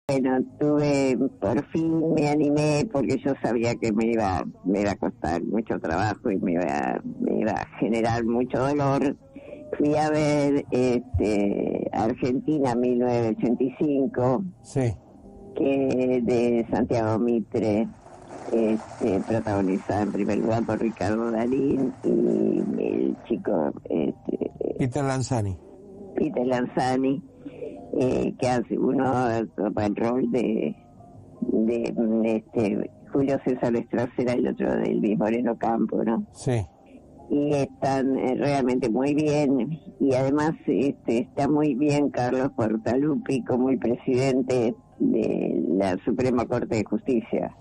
Bueno, por fin me animé porque yo sabía que me iba a costar mucho trabajo y me iba a generar mucho dolor. Fui a ver Argentina 1985, sí, que de Santiago Mitre, protagonizada en primer lugar por Ricardo Darín y el chico Peter Lanzani. Que hace uno toma el rol de Julio César Estracera y el otro de Luis Moreno Campo, ¿no? Sí. Y están realmente muy bien, y además está muy bien Carlos Portalupi como el presidente de la Suprema Corte de Justicia.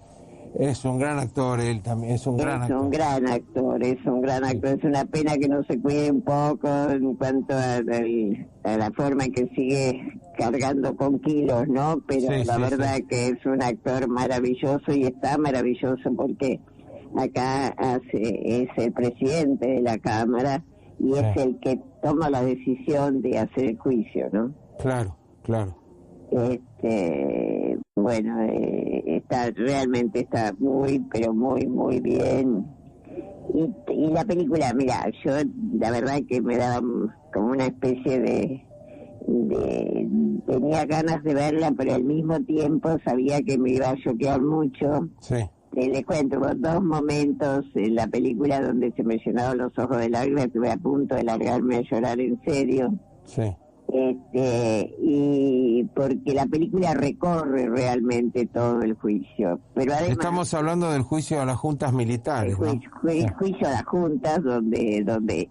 Es un gran actor, él también, es un gran actor. Es un gran actor. Es una pena que no se cuide un poco en cuanto a la forma en que sigue cargando con kilos, ¿no? Pero la verdad que es un actor maravilloso, y está maravilloso porque acá es el presidente de la Cámara y es el que toma la decisión de hacer el juicio, ¿no? Claro. Bueno, realmente está muy, pero muy, muy bien. Y la película, mira, yo la verdad que me daba como una especie de tenía ganas de verla, pero al mismo tiempo sabía que me iba a choquear mucho. Sí. Les cuento, hubo 2 momentos en la película donde se me llenaron los ojos de lágrimas, estuve a punto de largarme a llorar en serio. Sí. Y porque la película recorre realmente todo el juicio, pero además estamos hablando del juicio a las juntas militares, el juicio a las juntas, donde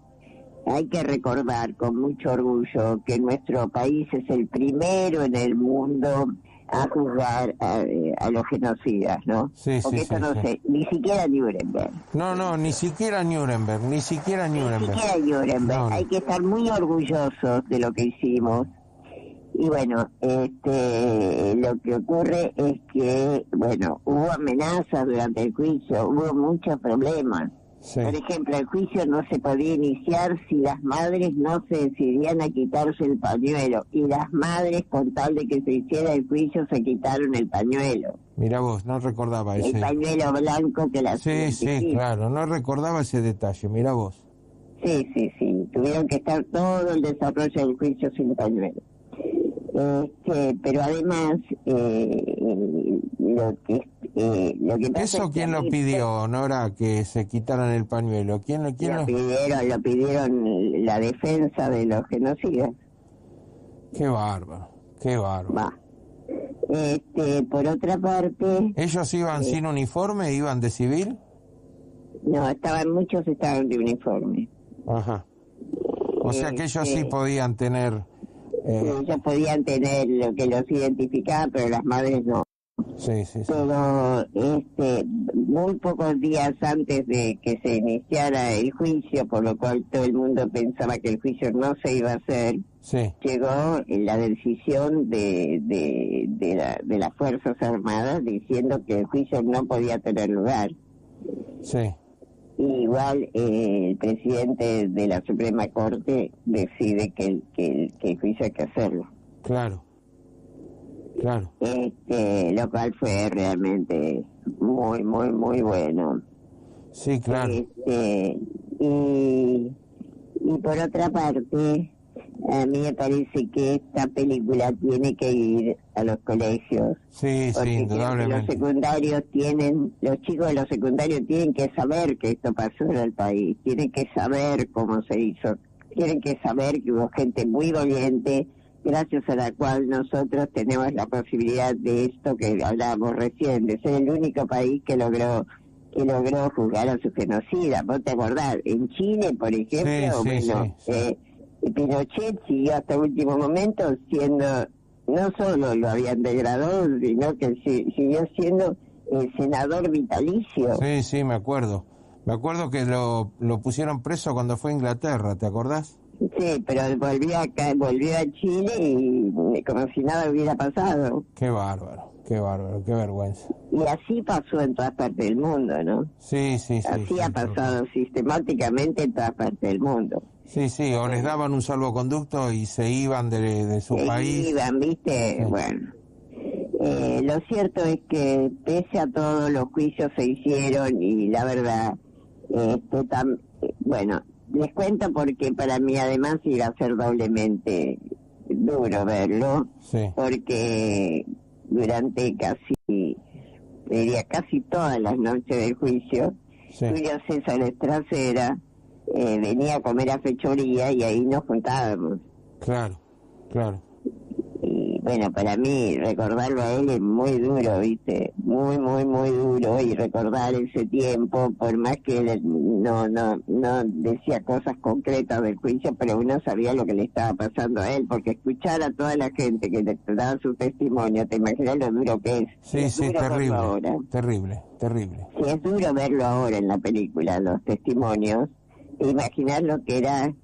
hay que recordar con mucho orgullo que nuestro país es el primero en el mundo a juzgar a los genocidas, ¿no? Sí, porque esto no sé, ni siquiera Nuremberg. No, ni siquiera Nuremberg. No. Hay que estar muy orgullosos de lo que hicimos. Y bueno, lo que ocurre es que, bueno, hubo amenazas durante el juicio, hubo muchos problemas. Sí. Por ejemplo, el juicio no se podía iniciar si las madres no se decidían a quitarse el pañuelo. Y las madres, con tal de que se hiciera el juicio, se quitaron el pañuelo. Mira vos, no recordaba ese. El pañuelo blanco que las... Sí, claro, no recordaba ese detalle, mira vos. Sí. Tuvieron que estar todo el desarrollo del juicio sin pañuelo. Pero además, lo que pasa ¿Eso es que quién lo pidió, Nora, que se quitaran el pañuelo? ¿Quién lo pidieron la defensa de los genocidas. Qué bárbaro. Va. Por otra parte... ¿Ellos iban sin uniforme, iban de civil? No, muchos estaban de uniforme. Ajá. O sea que ellos sí podían tener... ellos podían tener lo que los identificaba, pero las madres no. Sí. Pero muy pocos días antes de que se iniciara el juicio, por lo cual todo el mundo pensaba que el juicio no se iba a hacer, llegó la decisión de las Fuerzas Armadas diciendo que el juicio no podía tener lugar. Sí. Igual el presidente de la Suprema Corte decide que el juicio hay que hacerlo. Claro. Lo cual fue realmente muy, muy, muy bueno. Sí, claro. Y por otra parte, a mí me parece que esta película tiene que ir a los colegios. Sí, indudablemente. Los chicos de los secundarios tienen que saber que esto pasó en el país, tienen que saber cómo se hizo, tienen que saber que hubo gente muy valiente, gracias a la cual nosotros tenemos la posibilidad de esto que hablábamos recién, de ser el único país que logró juzgar a su genocida. ¿Vos te acordás? En Chile, por ejemplo, Pinochet siguió hasta el último momento siendo, no solo lo habían degradado, sino que siguió siendo senador vitalicio. Sí, me acuerdo. Me acuerdo que lo pusieron preso cuando fue a Inglaterra, ¿te acordás? Sí, pero volvió a Chile y como si nada hubiera pasado. Qué bárbaro, qué vergüenza. Y así pasó en todas partes del mundo, ¿no? Sí. Así ha pasado sistemáticamente en todas partes del mundo. Sí, o les daban un salvoconducto y se iban de su país. ¿viste? Sí. Bueno. Lo cierto es que pese a todo los juicios se hicieron y la verdad, bueno, les cuento porque para mí además iba a ser doblemente duro verlo, Sí. porque durante diría casi todas las noches del juicio, Sí. Julio César Estracera venía a comer a Fechoría y ahí nos juntábamos. Claro, claro. Y bueno, para mí recordarlo a él es muy duro, ¿viste? Muy, muy, muy duro. Y recordar ese tiempo, por más que él no decía cosas concretas del juicio, pero uno sabía lo que le estaba pasando a él, porque escuchar a toda la gente que le daba su testimonio, te imaginas lo duro que es. Sí, es sí, duro verlo terrible, ahora. terrible, terrible. Si es duro verlo ahora en la película, los testimonios, e imaginar lo que era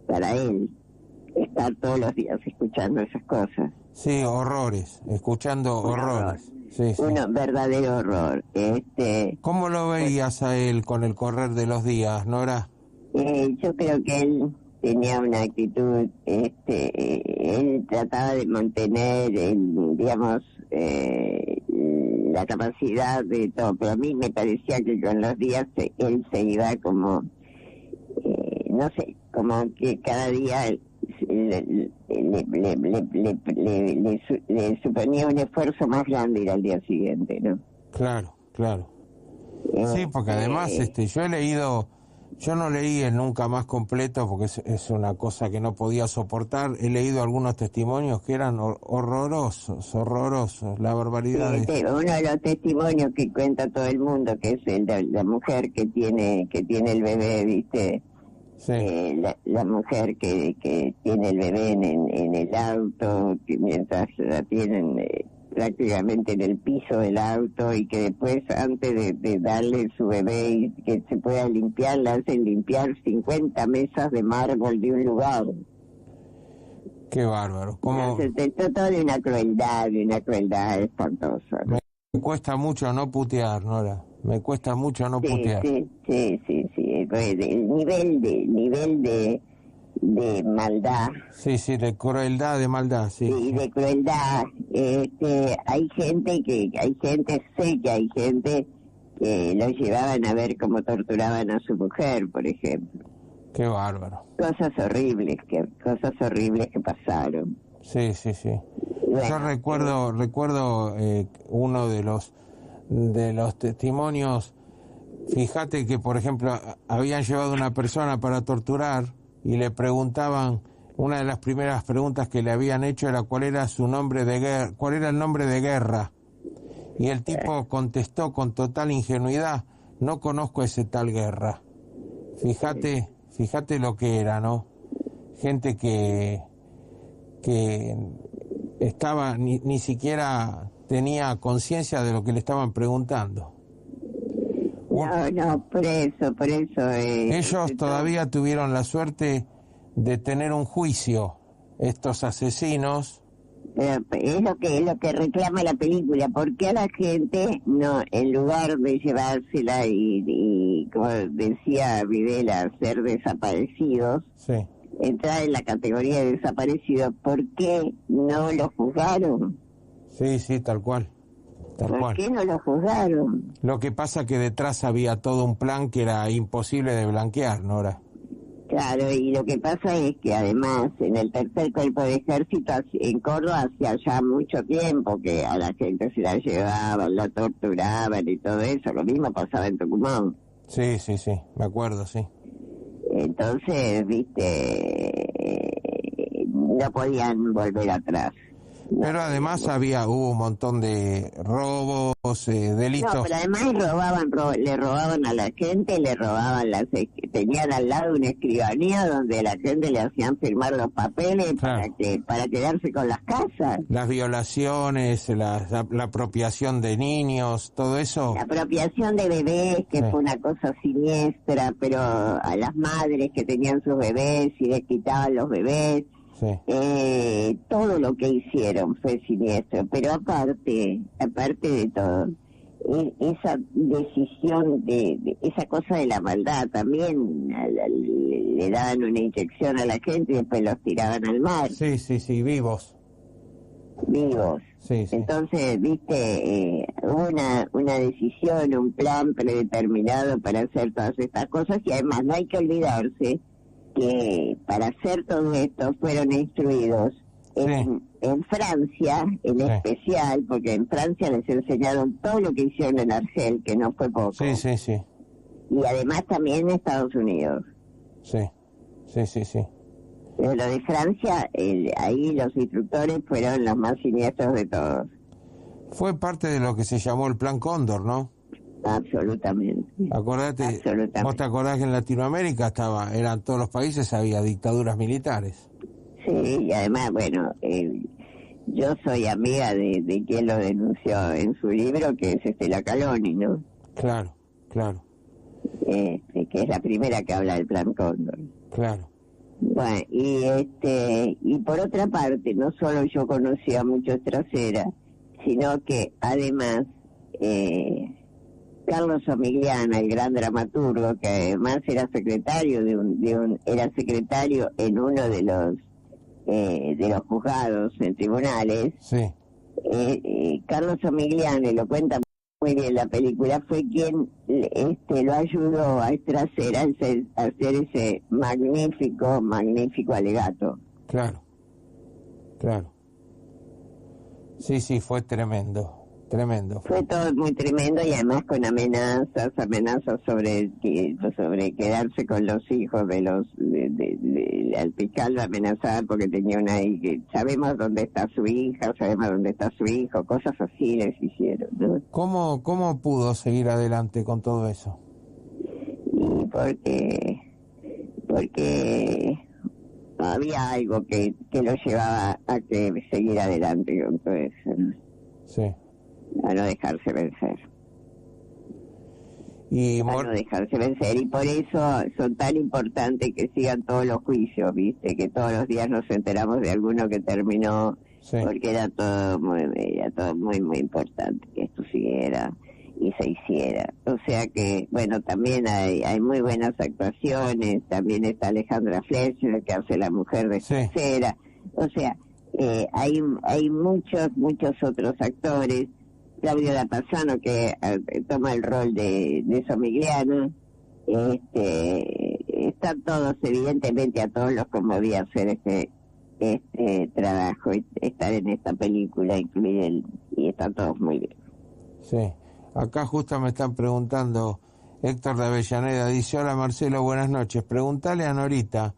para él estar todos los días escuchando esas cosas. Sí, horrores, escuchando Un horrores. Sí, sí. Un verdadero horror. ¿Cómo lo veías a él con el correr de los días, Nora? Yo creo que él tenía una actitud, él trataba de mantener, digamos, la capacidad de todo, pero a mí me parecía que con los días él se iba como, no sé, como que cada día le suponía un esfuerzo más grande ir al día siguiente, ¿no? Claro, claro. Sí, porque además yo no leí el Nunca Más completo porque es una cosa que no podía soportar. He leído algunos testimonios que eran horrorosos, la barbaridad. Uno de los testimonios que cuenta todo el mundo, que es el de la mujer que tiene el bebé, ¿viste? Sí. La mujer que tiene el bebé en el auto, que mientras la tienen prácticamente en el piso del auto, y que después, antes de darle su bebé y que se pueda limpiar, le hacen limpiar 50 mesas de mármol de un lugar. Qué bárbaro. ¿Cómo? Se trató de una crueldad espantosa, ¿no? Me cuesta mucho no putear, Nora. Me cuesta mucho no putear. Sí. El nivel de maldad. Sí, de crueldad, de maldad, sí. Sí, de crueldad. Hay gente sé que hay gente que los llevaban a ver cómo torturaban a su mujer, por ejemplo. Qué bárbaro. Cosas horribles que pasaron. Sí. Bueno, yo recuerdo uno de los testimonios. Fíjate que, por ejemplo, habían llevado a una persona para torturar y le preguntaban, una de las primeras preguntas que le habían hecho era cuál era su nombre de guerra, cuál era el nombre de guerra. Y el tipo contestó con total ingenuidad, no conozco ese tal Guerra. Fíjate lo que era, ¿no? Gente que estaba, ni siquiera tenía conciencia de lo que le estaban preguntando. No, por eso. Ellos todavía tuvieron la suerte de tener un juicio, estos asesinos. Pero es lo que reclama la película. ¿Por qué a la gente, no, en lugar de llevársela y como decía Videla, ser desaparecidos, Sí. entrar en la categoría de desaparecidos, ¿por qué no lo juzgaron? Sí, tal cual. ¿Por qué no lo juzgaron? Lo que pasa que detrás había todo un plan que era imposible de blanquear, Nora. Claro, y lo que pasa es que además en el tercer cuerpo de ejército en Córdoba hacía ya mucho tiempo que a la gente se la llevaban, la torturaban y todo eso. Lo mismo pasaba en Tucumán. Sí, me acuerdo, sí. Entonces, no podían volver atrás. Pero además hubo un montón de robos, delitos. No, pero además le robaban a la gente, tenían al lado una escribanía donde a la gente le hacían firmar los papeles, claro, para quedarse con las casas. Las violaciones, la apropiación de niños, todo eso. La apropiación de bebés, que fue una cosa siniestra, pero a las madres que tenían sus bebés y les quitaban los bebés. Sí. Todo lo que hicieron fue siniestro, pero aparte de todo, esa decisión de esa cosa de la maldad también, le daban una inyección a la gente y después los tiraban al mar. Sí, vivos. vivos. Sí, sí. Entonces, viste, hubo una decisión, un plan predeterminado para hacer todas estas cosas, y además no hay que olvidarse que para hacer todo esto fueron instruidos en Francia, en especial, porque en Francia les enseñaron todo lo que hicieron en Argel, que no fue poco. Sí, sí, sí. Y además también en Estados Unidos. Sí, sí, sí, sí. Pero lo de Francia, ahí los instructores fueron los más siniestros de todos. Fue parte de lo que se llamó el Plan Cóndor, ¿no? Absolutamente. Acordate, Absolutamente. ¿vos te acordás que en Latinoamérica eran todos los países, había dictaduras militares? Sí, y además, bueno, yo soy amiga de quien lo denunció en su libro, que es Estela Caloni, ¿no? Claro, claro. Que es la primera que habla del Plan Cóndor. Claro. Bueno, y por otra parte, no solo yo conocí a muchos Trasera, sino que además Carlos Omigliana, el gran dramaturgo, que además era secretario era secretario en uno de los juzgados en tribunales. Sí. Carlos Omigliana, y lo cuenta muy bien la película, fue quien lo ayudó a Trasera a hacer ese magnífico alegato. Claro, claro. Sí, sí, fue tremendo. Fue todo muy tremendo, y además con amenazas sobre quedarse con los hijos al fiscal lo amenazaba porque tenía una hija, que sabemos dónde está su hija, sabemos dónde está su hijo, cosas así les hicieron, ¿no? ¿Cómo pudo seguir adelante con todo eso? Y porque había algo que lo llevaba a que seguir adelante con todo eso, ¿no? Sí. A no dejarse vencer. Y no dejarse vencer, y por eso son tan importantes que sigan todos los juicios, viste, que todos los días nos enteramos de alguno que terminó, porque era todo muy importante que esto siguiera y se hiciera. O sea que, bueno, también hay muy buenas actuaciones, también está Alejandra Fletcher, que hace la mujer de Cera, o sea, hay muchos otros actores. Claudio Lapasano, que toma el rol de Somigliano. Están todos, evidentemente, a todos los conmovía hacer este trabajo, estar en esta película, y están todos muy bien. Sí, acá justo me están preguntando, Héctor de Avellaneda dice: hola Marcelo, buenas noches, preguntale a Norita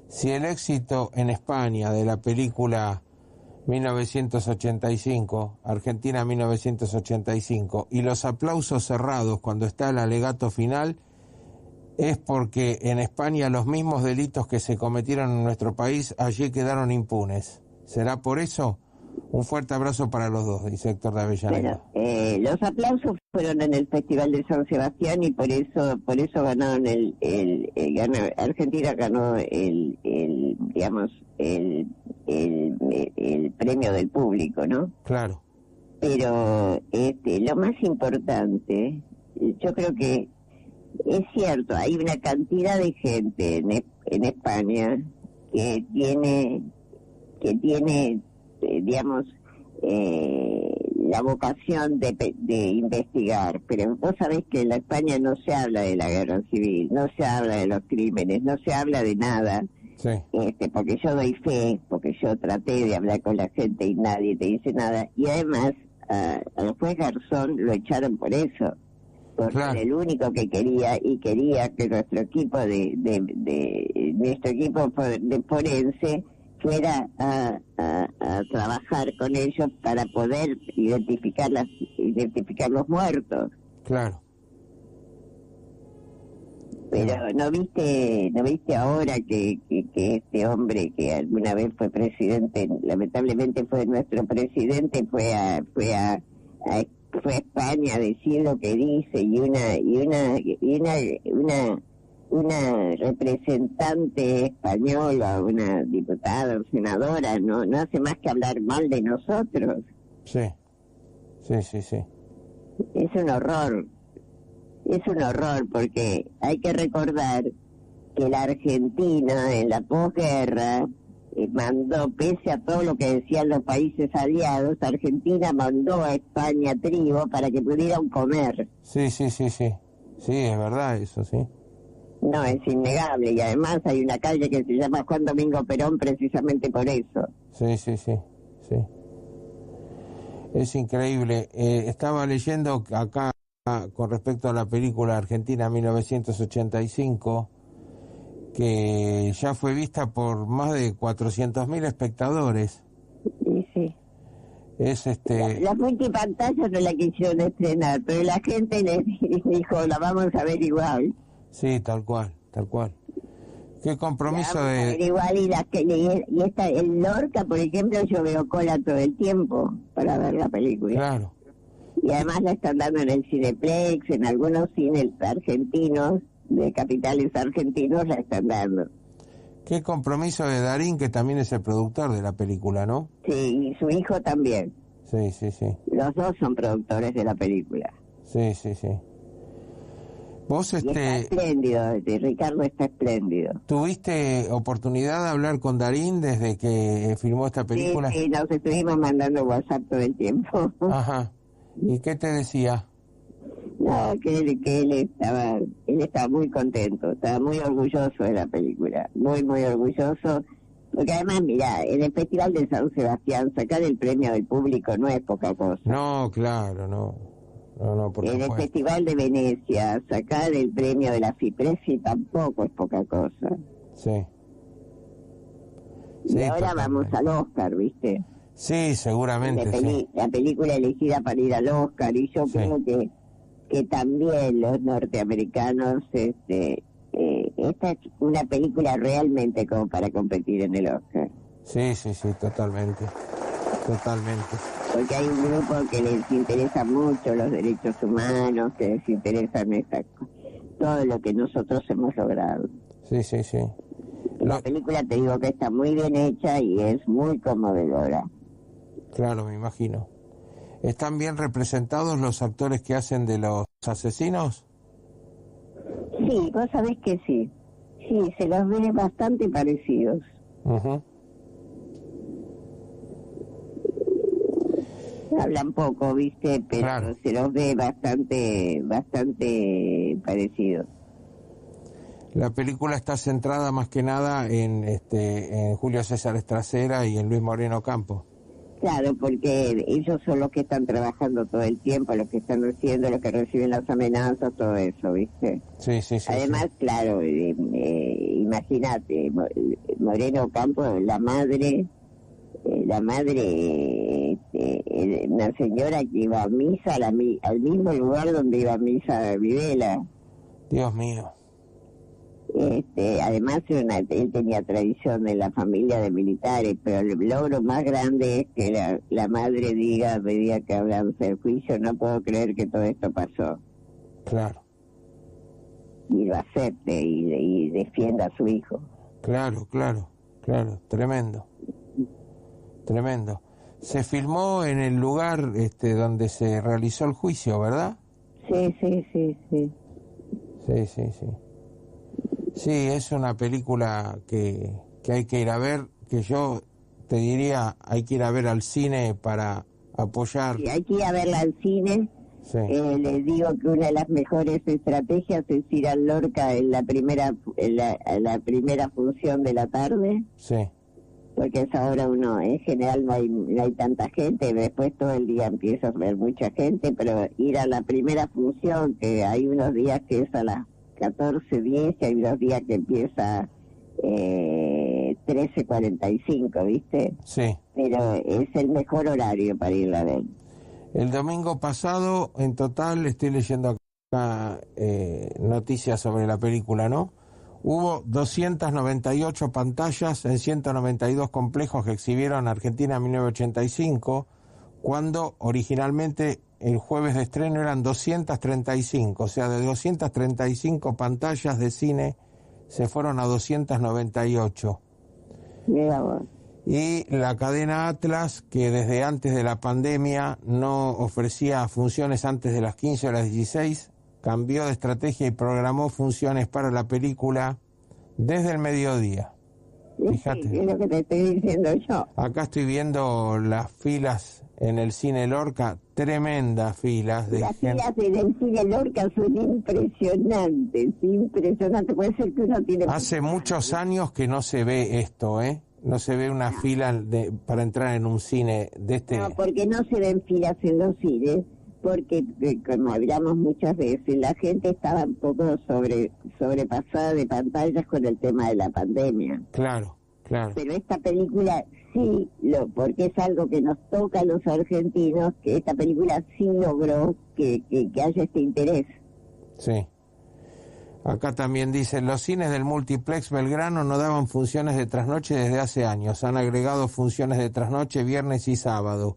si el éxito en España de la película 1985, Argentina 1985, y los aplausos cerrados cuando está el alegato final, es porque en España los mismos delitos que se cometieron en nuestro país allí quedaron impunes. ¿Será por eso? Un fuerte abrazo para los dos, dice Héctor de Avellaneda. Bueno, los aplausos fueron en el Festival de San Sebastián, y por eso ganaron Argentina ganó el premio del público, ¿no? Claro. Pero lo más importante, yo creo que es cierto, hay una cantidad de gente en España que tiene la vocación de investigar, pero vos sabés que en la España no se habla de la guerra civil, no se habla de los crímenes, no se habla de nada. Sí. Porque yo doy fe, porque yo traté de hablar con la gente y nadie te dice nada. Y además, al juez Garzón lo echaron por eso, porque era el único que quería que nuestro equipo de forense fuera a trabajar con ellos para poder identificar los muertos. Claro. Pero ¿no viste ahora que este hombre que alguna vez fue presidente, lamentablemente fue nuestro presidente, fue a España a decir lo que dice, y una representante española, una diputada o senadora, no hace más que hablar mal de nosotros? Sí. Es un horror, porque hay que recordar que la Argentina en la posguerra mandó, pese a todo lo que decían los países aliados, Argentina mandó a España trigo para que pudieran comer. Sí, sí, sí, sí. Sí, es verdad eso, sí. No, es innegable. Y además hay una calle que se llama Juan Domingo Perón precisamente por eso. Sí, sí, sí, sí. Es increíble. Estaba leyendo acá con respecto a la película Argentina 1985, que ya fue vista por más de 400.000 espectadores. Sí, sí. Es Las multipantallas no la quisieron estrenar, pero la gente les dijo, la vamos a ver igual. Sí, tal cual, tal cual. Qué compromiso La vamos a ver igual, y esta, el Lorca, por ejemplo, yo veo cola todo el tiempo para ver la película. Claro. Y además la están dando en el Cineplex, en algunos cines argentinos, de capitales argentinos la están dando. Qué compromiso de Darín, que también es el productor de la película, ¿no? Sí, y su hijo también. Sí, sí, sí. Los dos son productores de la película. Sí, sí, sí. Vos, Y está espléndido, Ricardo está espléndido. ¿tuviste oportunidad de hablar con Darín desde que filmó esta película? Sí, nos estuvimos mandando WhatsApp todo el tiempo. Ajá. ¿Y qué te decía? No, que él estaba muy contento, estaba muy orgulloso de la película, muy, muy orgulloso. Porque además, mira, en el Festival de San Sebastián, sacar el premio del público no es poca cosa. No, claro, no. No, por En supuesto. el Festival de Venecia, sacar el premio de la Fipresi tampoco es poca cosa. Sí. Y Sí, ahora totalmente. vamos al Oscar, ¿viste? Sí, seguramente, sí. La película elegida para ir al Oscar, y yo Sí. creo que también los norteamericanos, esta es una película realmente como para competir en el Oscar. Sí, sí, sí, totalmente. Totalmente. Porque hay un grupo que les interesa mucho los derechos humanos, que les interesan todo lo que nosotros hemos logrado. Sí, sí, sí. La película, te digo que está muy bien hecha y es muy conmovedora. Claro, me imagino. ¿Están bien representados los actores que hacen de los asesinos? Sí, vos sabés que sí. Sí, se los ve bastante parecidos. Ujú. Hablan poco, ¿viste? Pero Claro. se los ve bastante parecidos. La película está centrada más que nada en Julio César Estracera y en Luis Moreno Campo. Claro, porque ellos son los que están trabajando todo el tiempo, los que están haciendo, los que reciben las amenazas, todo eso, ¿viste? Sí, sí, sí. Además, sí. claro, imagínate, Moreno Campo, la madre, una señora que iba a misa al mismo lugar donde iba a misa Videla. Dios mío. Además él tenía tradición en la familia de militares, pero el logro más grande es que la madre diga, a medida que hablamos del juicio, no puedo creer que todo esto pasó. Claro. Y lo acepte y defienda a su hijo. Claro, claro, claro. Tremendo. Tremendo. Se filmó en el lugar donde se realizó el juicio, ¿verdad? Sí, sí, sí, sí. Sí, sí, sí. Sí, es una película que hay que ir a ver, que yo te diría, hay que ir a ver al cine para apoyar. Sí, hay que ir a verla al cine. Sí. Les digo que una de las mejores estrategias es ir al Lorca en la primera función de la tarde. Sí. Porque esa hora en general no hay tanta gente, después todo el día empiezas a ver mucha gente, pero ir a la primera función, que hay unos días que es a las 14:10 y hay unos días que empieza 13:45, ¿viste? Sí. Pero es el mejor horario para ir a ver. El domingo pasado, en total, estoy leyendo acá noticias sobre la película, ¿no? Hubo 298 pantallas en 192 complejos que exhibieron Argentina en 1985, cuando originalmente el jueves de estreno eran 235, o sea, de 235 pantallas de cine se fueron a 298. Mira vos. Y la cadena Atlas, que desde antes de la pandemia no ofrecía funciones antes de las 15 o las 16, cambió de estrategia y programó funciones para la película desde el mediodía. Fíjate. Sí, es lo que te estoy diciendo yo. Acá estoy viendo las filas en el cine Lorca, tremendas filas de Las gente. filas del cine Lorca son impresionantes, impresionantes. Puede ser que uno tiene... Hace muchos años que no se ve esto, ¿eh? No se ve una fila para entrar en un cine de este... No, porque no se ven filas en los cines, porque, como hablamos muchas veces, la gente estaba un poco sobrepasada de pantallas con el tema de la pandemia. Claro, claro. Pero esta película sí, porque es algo que nos toca a los argentinos, que esta película sí logró que haya este interés. Sí. Acá también dicen, los cines del Multiplex Belgrano no daban funciones de trasnoche desde hace años. Han agregado funciones de trasnoche viernes y sábado.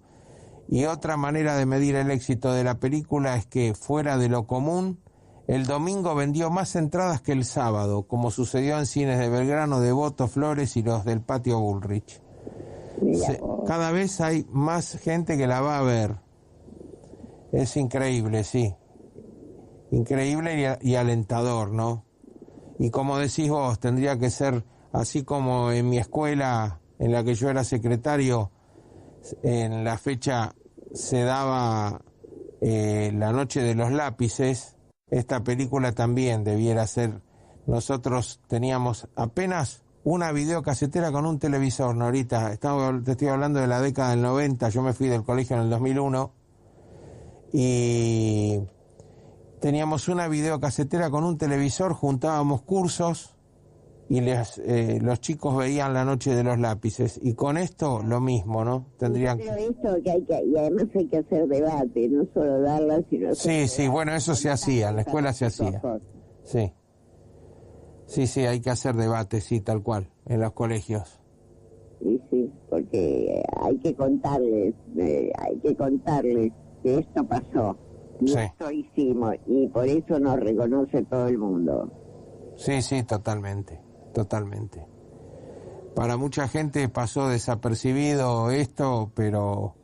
Y otra manera de medir el éxito de la película es que, fuera de lo común, el domingo vendió más entradas que el sábado, como sucedió en cines de Belgrano, Devoto, Flores y los del Patio Bullrich. Cada vez hay más gente que la va a ver. Es increíble, sí. Increíble y alentador, ¿no? Y como decís vos, tendría que ser así como en mi escuela, en la que yo era secretario, en la fecha se daba la noche de los lápices. Esta película también debiera ser. Nosotros teníamos apenas una videocasetera con un televisor, Norita. Te estoy hablando de la década del 90, yo me fui del colegio en el 2001 y teníamos una videocasetera con un televisor, juntábamos cursos y los chicos veían la noche de los lápices. Y con esto lo mismo, ¿no? Tendrían... Pero esto y además hay que hacer debate, no solo darla, sino... Sí, bueno, eso se hacía, en la escuela se hacía. Sí. Sí, hay que hacer debate, sí, tal cual, en los colegios. Sí, porque hay que contarles que esto pasó, y sí. Esto hicimos, y por eso nos reconoce todo el mundo. Sí, totalmente. Para mucha gente pasó desapercibido esto, pero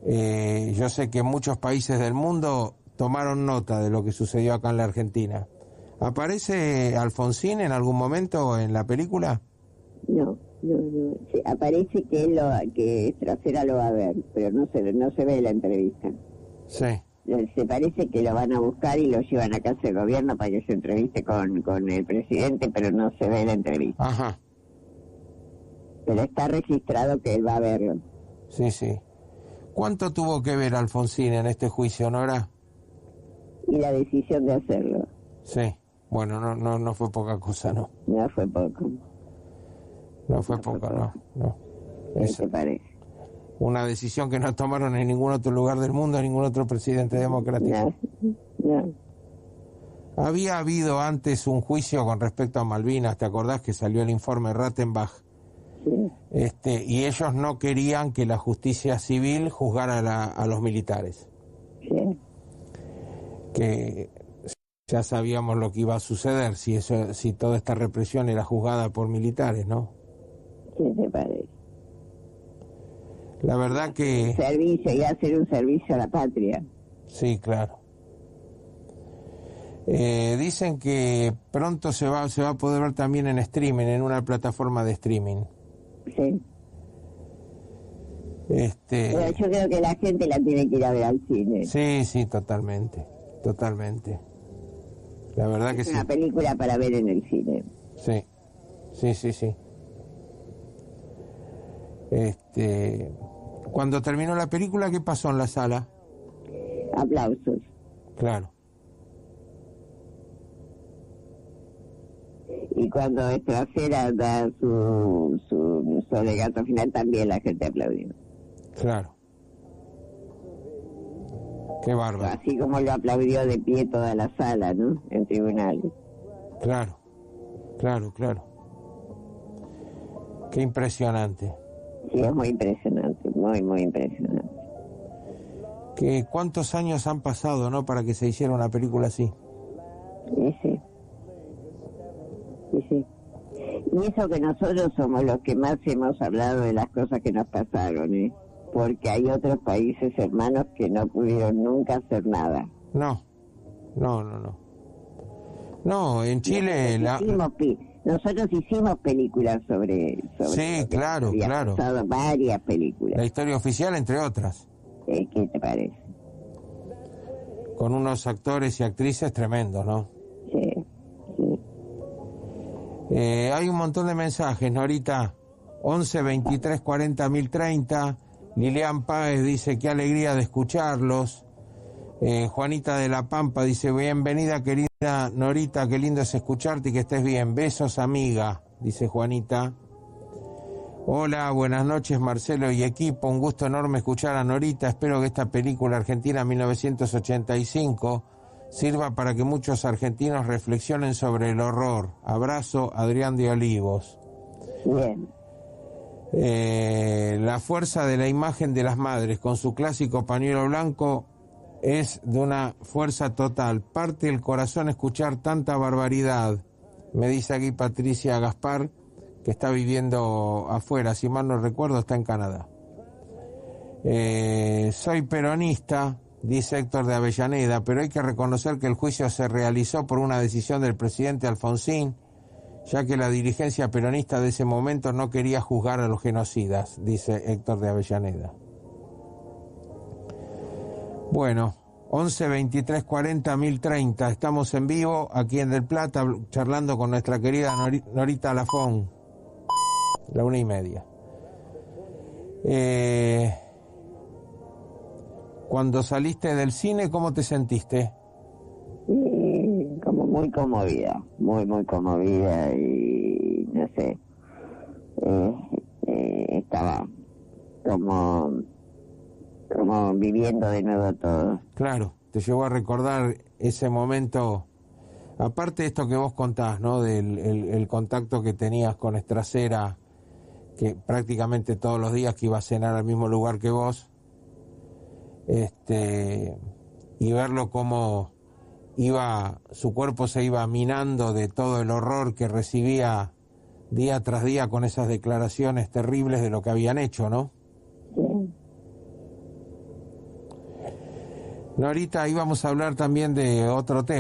yo sé que muchos países del mundo tomaron nota de lo que sucedió acá en la Argentina. ¿Aparece Alfonsín en algún momento en la película? No. Sí, aparece que Trasera lo va a ver, pero no se ve la entrevista. Sí. Se parece que lo van a buscar y lo llevan a casa del gobierno para que se entreviste con el presidente, pero no se ve la entrevista. Ajá. Pero está registrado que él va a verlo. Sí. ¿Cuánto tuvo que ver Alfonsín en este juicio, Nora? Y la decisión de hacerlo. Sí. Bueno, no fue poca cosa, ¿no? No fue poco. No fue poco. ¿Qué te parece? Una decisión que no tomaron en ningún otro lugar del mundo, ningún otro presidente democrático. No. Había habido antes un juicio con respecto a Malvinas, ¿te acordás que salió el informe Rattenbach? Sí. Y ellos no querían que la justicia civil juzgara a los militares. Sí. Que ya sabíamos lo que iba a suceder si toda esta represión era juzgada por militares, ¿no? ¿Qué te parece? La verdad que... Y hacer un servicio a la patria. Sí, claro. Dicen que pronto se va a poder ver también en streaming, en una plataforma de streaming. Sí. Pero yo creo que la gente la tiene que ir a ver al cine. Sí, totalmente. La verdad que sí. Es una película para ver en el cine. Sí. Cuando terminó la película, ¿qué pasó en la sala? Aplausos. Claro. Y cuando Trasera da su alegato final, también la gente aplaudió. Claro. Qué bárbaro. Así como lo aplaudió de pie toda la sala, ¿no? En tribunales. Claro. Qué impresionante. Sí, es muy impresionante, muy impresionante. ¿Cuántos años han pasado, no, para que se hiciera una película así? Sí. Y eso que nosotros somos los que más hemos hablado de las cosas que nos pasaron, ¿eh? Porque hay otros países hermanos que no pudieron nunca hacer nada. No, en Chile... Nosotros hicimos películas sobre sí, claro, claro. Pasado, varias películas. La historia oficial, entre otras. ¿Qué te parece? Con unos actores y actrices tremendos, ¿no? Sí, sí. Hay un montón de mensajes, Norita. 11 23 40 1030. Lilian Páez dice, qué alegría de escucharlos. Juanita de la Pampa dice, bienvenida querida Norita, qué lindo es escucharte y que estés bien. Besos, amiga, dice Juanita. Hola, buenas noches Marcelo y equipo, un gusto enorme escuchar a Norita. Espero que esta película Argentina 1985 sirva para que muchos argentinos reflexionen sobre el horror. Abrazo, Adrián de Olivos. Bien. La fuerza de la imagen de las madres con su clásico pañuelo blanco es de una fuerza total. Parte el corazón escuchar tanta barbaridad. Me dice aquí Patricia Gaspar, que está viviendo afuera, si mal no recuerdo está en Canadá. Soy peronista, dice Héctor de Avellaneda, pero hay que reconocer que el juicio se realizó por una decisión del presidente Alfonsín, ya que la dirigencia peronista de ese momento no quería juzgar a los genocidas, dice Héctor de Avellaneda. Bueno, 11 23 40 1030, estamos en vivo aquí en Del Plata charlando con nuestra querida Norita Lafón, la 1:30. Cuando saliste del cine, ¿cómo te sentiste? Como muy conmovida, muy conmovida y no sé, estaba como viviendo de nuevo todo. Claro, te llevó a recordar ese momento, aparte de esto que vos contás, ¿no? Del el contacto que tenías con Estracera, que prácticamente todos los días que iba a cenar al mismo lugar que vos, y verlo como su cuerpo se iba minando de todo el horror que recibía día tras día con esas declaraciones terribles de lo que habían hecho, ¿no? Sí. Norita, íbamos a hablar también de otro tema.